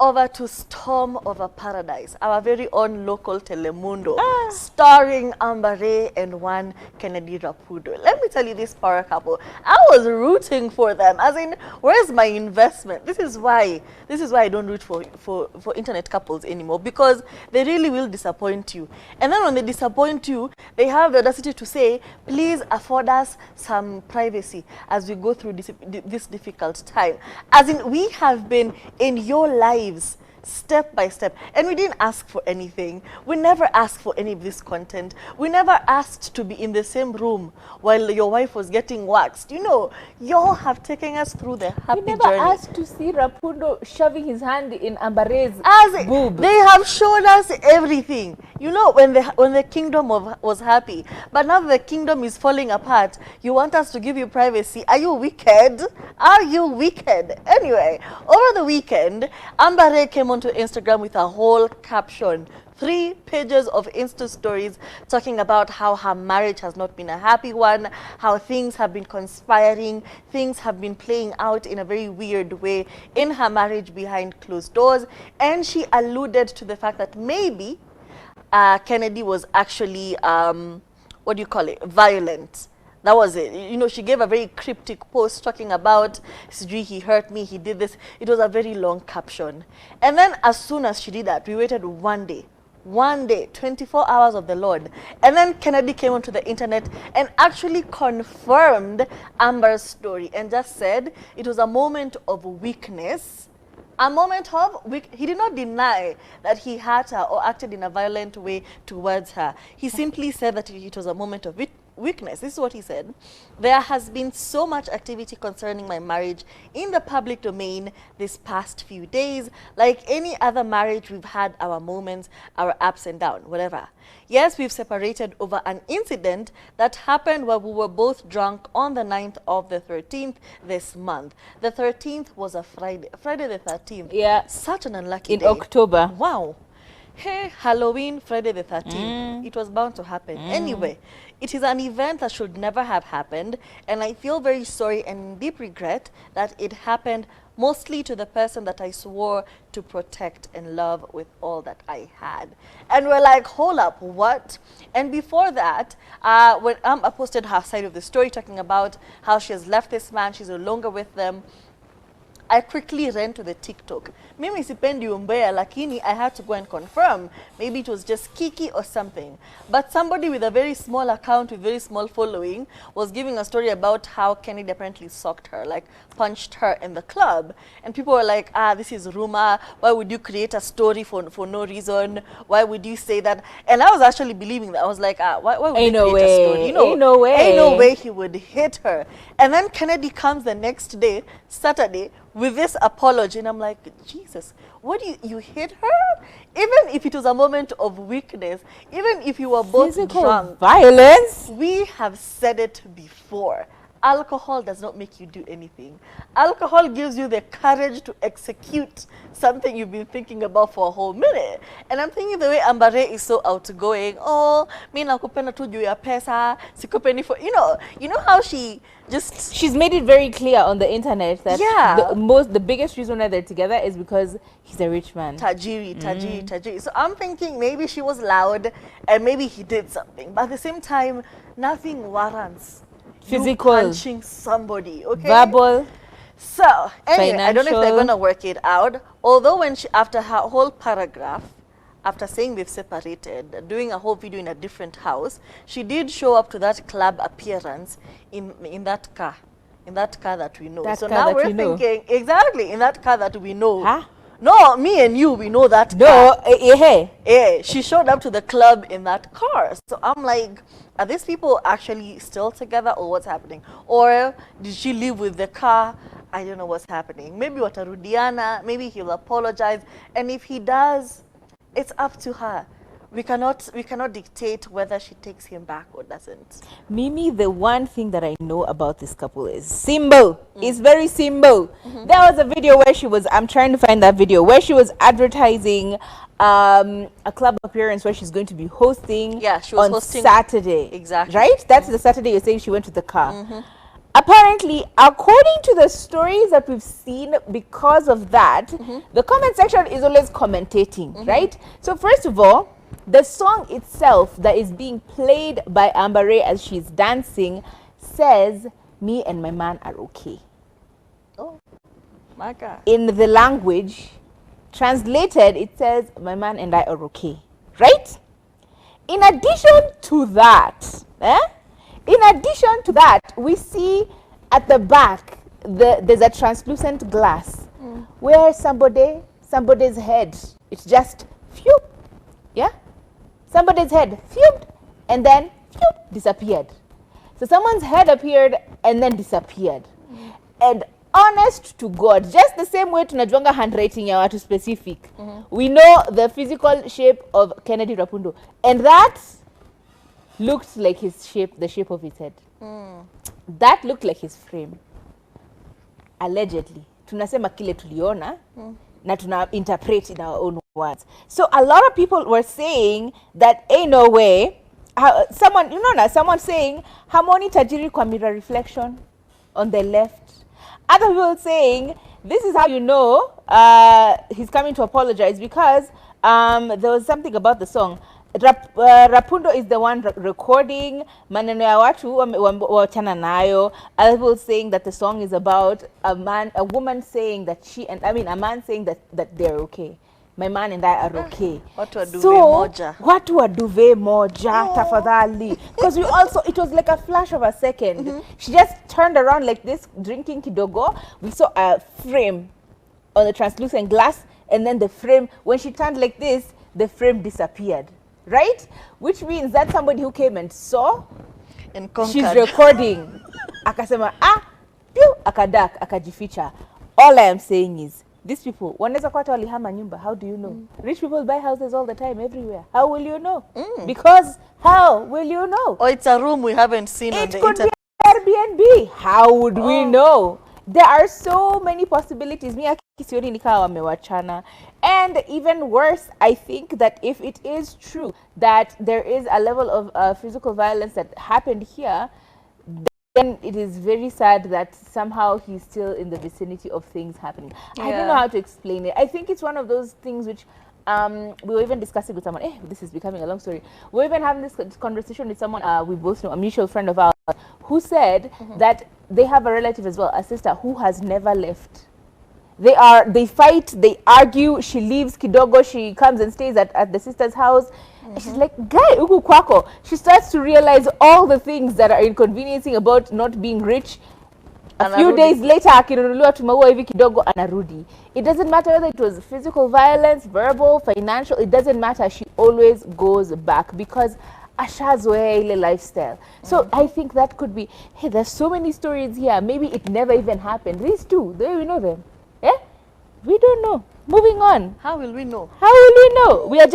over to Storm Over Paradise, our very own local Telemundo, starring Amber Ray and one Kennedy Rapudo. Let me tell you, this power couple, I was rooting for them, as in, where's my investment? This is why I don't root for internet couples anymore, because they really will disappoint you. And then when they disappoint you, they have the audacity to say, please afford us some privacy as we go through this difficult time. As in, we have been in your lives step by step, and we didn't ask for anything. We never asked for any of this content. We never asked to be in the same room while your wife was getting waxed. You know, y'all have taken us through the happy journey. We never asked to see Rapudo shoving his hand in Amber Ray's boob. They have shown us everything. You know, when the kingdom was happy, but now the kingdom is falling apart, you want us to give you privacy? Are you wicked? Are you wicked? Anyway, over the weekend, Amber Ray came onto Instagram with a whole caption, 3 pages of Insta stories talking about how her marriage has not been a happy one, how things have been conspiring, things have been playing out in a very weird way in her marriage behind closed doors. And she alluded to the fact that maybe Kennedy was actually, what do you call it, violent. That was it. You know, she gave a very cryptic post talking about, he hurt me, he did this. It was a very long caption. And then as soon as she did that, we waited one day, 24 hours of the Lord. And then Kennedy came onto the internet and actually confirmed Amber's story and just said it was a moment of weakness. A moment of he did not deny that he hurt her or acted in a violent way towards her. He simply said that it was a moment of weakness. This is what he said. There has been so much activity concerning my marriage in the public domain this past few days. Like any other marriage, we've had our moments, our ups and downs, whatever. Yes, we've separated over an incident that happened while we were both drunk on the 9th of the 13th this month. The 13th was a Friday the 13th. Yeah. Such an unlucky day. In October. Wow. Hey, Halloween, Friday the 13th. It was bound to happen. Anyway, it is an event that should never have happened, and I feel very sorry and deep regret that it happened, mostly to the person that I swore to protect and love with all that I had. And we're like, hold up, what? And before that, when Amber posted her side of the story talking about how she has left this man, she's no longer with them, I quickly ran to the TikTok. Mimi sipendi umbea, lakini I had to go and confirm. Maybe it was just Kiki or something. But somebody with a very small account with very small following was giving a story about how Kennedy apparently socked her, like punched her in the club. And people were like, this is rumor. Why would you create a story for no reason? Why would you say that? And I was actually believing that. I was like, why would you create a story? You know, ain't no way. Ain't no way he would hit her. And then Kennedy comes the next day, Saturday, with this apology, and I'm like, Jesus, what you hit her? Even if it was a moment of weakness, even if you were both physical drunk, violence. We have said it before. Alcohol does not make you do anything. Alcohol gives you the courage to execute something you've been thinking about for a whole minute. And I'm thinking the way Amber Ray is so outgoing. Oh, mi nakupenda tu juu ya pesa, sikupendi for, you know how she's made it very clear on the internet that yeah, the biggest reason why they're together is because he's a rich man. Tajiri. So I'm thinking maybe she was loud and maybe he did something. But at the same time, nothing warrants physical, you punching somebody, okay? Verbal. So, anyway, financial. I don't know if they're going to work it out. Although when after her whole paragraph, after saying they've separated, doing a whole video in a different house, she did show up to that club appearance in that car that we know. So now we're thinking, exactly, in that car that we know. Huh? No, me and you, we know that car. No, she showed up to the club in that car. So I'm like, are these people actually still together or what's happening? Or did she leave with the car? I don't know what's happening. Maybe watarudiana, maybe he'll apologize. And if he does, it's up to her. We cannot dictate whether she takes him back or doesn't. Mimi, the one thing that I know about this couple is simple. It's very simple. There was a video where I'm trying to find that video, where she was advertising a club appearance where she's going to be hosting. Yeah, she was on hosting Saturday. Exactly. Right? That's the Saturday you're saying she went to the car. apparently, according to the stories that we've seen, because of that, the comment section is always commentating, right? So first of all, the song itself that is being played by Ambare as she's dancing says, "Me and my man are okay." Oh, my God. In the language, translated, it says, "My man and I are okay," right? In addition to that, we see at the back, there's a translucent glass where somebody's head, it's just phew, yeah? Somebody's head, phew, and then phew, disappeared. So someone's head appeared and then disappeared. And honest to God, just the same way tunajuanga handwriting ya watu specific, we know the physical shape of Kennedy Rapudo, and that looked like his shape, the shape of his head. That looked like his frame. Allegedly. Tunasema kile tuliona, na tuna interpret in our own words. So a lot of people were saying that ain't no way. Someone saying, "Hamoni tajiri kwa mirror reflection on the left." Other people saying, "This is how you know he's coming to apologize," because there was something about the song. Rapudo is the one recording maneno ya watu wachana nayo. Other people saying that the song is about a woman saying that a man saying that they're okay. My man and I are okay. Watu wa duve So, moja. watu wa duve moja, tafadhali. Because it was like a flash of a second. She just turned around like this, drinking kidogo. We saw a frame on the translucent glass, and then the frame, when she turned like this, the frame disappeared, right? Which means that somebody who came and saw, And conquered. she's recording. Akasema, piu, akadak, akajificha. All I am saying is, these people, wanaweza kwa hata walihama nyumba, how do you know? Rich people buy houses all the time, everywhere. How will you know? Because how will you know? Or it's a room we haven't seen on It the could internet. be Airbnb. How would we know? There are so many possibilities. Mi akisioni nikawa wamewachana. And even worse, I think that if it is true that there is a level of physical violence that happened here, then it is very sad that somehow he's still in the vicinity of things happening. I don't know how to explain it. I think it's one of those things which we were even discussing with someone. This is becoming a long story. We were even having this conversation with someone we both know, a mutual friend of ours, who said that they have a relative as well, a sister who has never left. They fight, they argue, she leaves kidogo, she comes and stays at the sister's house. And she's like, guy, uku kwako. She starts to realize all the things that are inconveniencing about not being rich. A few days later, akinunuliwa tumaua hivi kidogo anarudi. It doesn't matter whether it was physical violence, verbal, financial, it doesn't matter. She always goes back because ashazoea ile lifestyle. So I think that could be, hey, there's so many stories here. Maybe it never even happened. These two, the way we know them. We don't know. Moving on. How will we know? How will we know? We are